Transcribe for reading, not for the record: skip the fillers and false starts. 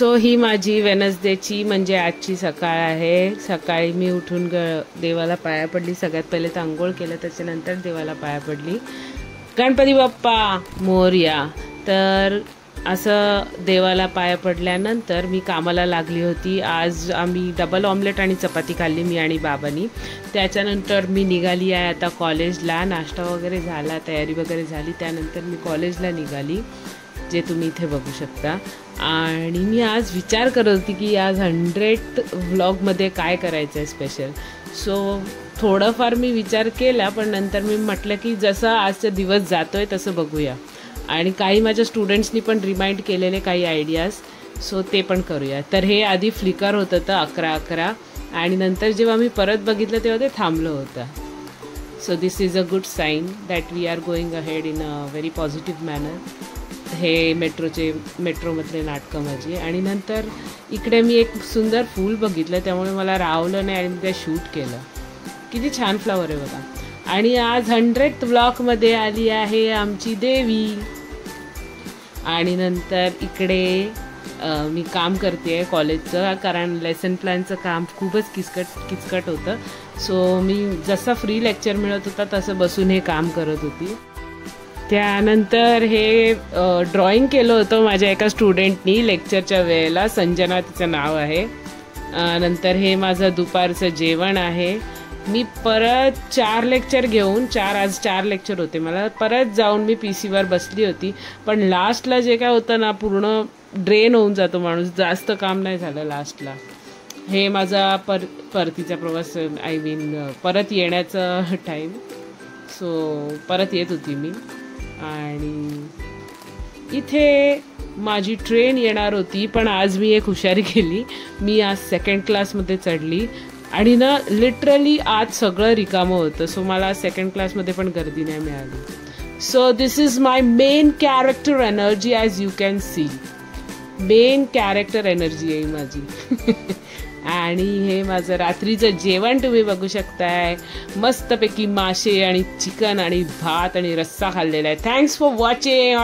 So ही माझी वेनसडेची म्हणजे आजची सकाळ आहे. सकाळी मी उठून देवाला पाया पडली. सगळ्यात पहिले तर आंघोळ केलं, त्याच्यानंतर देवाला पाया पडली. गणपती बाप्पा मोरया. तर असं देवाला पाया पडल्यानंतर मी कामाला लागली होती. आज आम्ही डबल ऑमलेट आणि चपाती खाल्ली, मी आणि बाबांनी. त्याच्यानंतर मी निघाली आहे आता कॉलेजला. नाश्ता वगैरे झाला, तयारी वगैरे झाली, त्यानंतर मी कॉलेजला निघाली, जे तुम्ही इथे बघू शकता. आणि मी आज विचार करत होती की आज 100th व्लॉगमध्ये काय करायचं आहे स्पेशल. सो थोडंफार मी विचार केला, पण नंतर मी म्हटलं की जसं आजचा दिवस जातोय तसं बघूया. आणि काही माझ्या स्टुडंट्सनी पण रिमाइंड केलेले काही आयडियाज, सो ते पण करूया. तर हे आधी फ्लिकर होतं तर 11:11 आणि नंतर जेव्हा मी परत बघितलं तेव्हा ते थांबलं होतं. So this is a good sign that we are going ahead in a very positive manner. हे मेट्रोमधले नाटकं माझी. आणि नंतर इकडे मी एक सुंदर फूल बघितलं, त्यामुळे मला रावलं नाही आणि मी ते शूट केलं. किती छान फ्लावर आहे बघा. आणि आज 100th व्लॉगमध्ये आली आहे आमची देवी. आणि नंतर इकडे मी काम करते कॉलेजचं, कारण लेसन प्लॅनचं काम खूपच किचकट होतं. सो मी जसा फ्री लेक्चर मिळत होता तसं बसून हे काम करत होती. त्यानंतर हे ड्रॉइंग केलं होतं माझ्या एका स्टुडंटनी लेक्चरच्या वेळेला, संजना तिचं नाव आहे. नंतर हे माझं दुपारचं जेवण आहे. मी परत 4 लेक्चर घेऊन आज 4 लेक्चर होते. मला परत जाऊन मी PC वर बसली होती, पण लास्टला जे काय होतं ना, पूर्ण ड्रेन होऊन जातो माणूस. जास्त काम नाही झालं लास्टला. हे माझा परतीचा प्रवास, आय मीन परत येण्याचा टाईम. सो परत येत होती मी. आणि इथे माझी ट्रेन येणार होती, पण आज मी एक हुशारी केली. मी आज 2nd क्लासमध्ये चढली आणि ना लिटरली आज सगळं रिकामं होतं. सो मला 2nd क्लासमध्ये पण गर्दी नाही मिळाली. So this is my main character energy, as you can see. Main character energy आहे माझी. आणि हे माझं रात्रीचं जेवण तुम्ही बघू शकताय. मस्तपैकी मासे आणि चिकन आणि भात आणि रस्सा खाल्लेला आहे. Thanks for watching.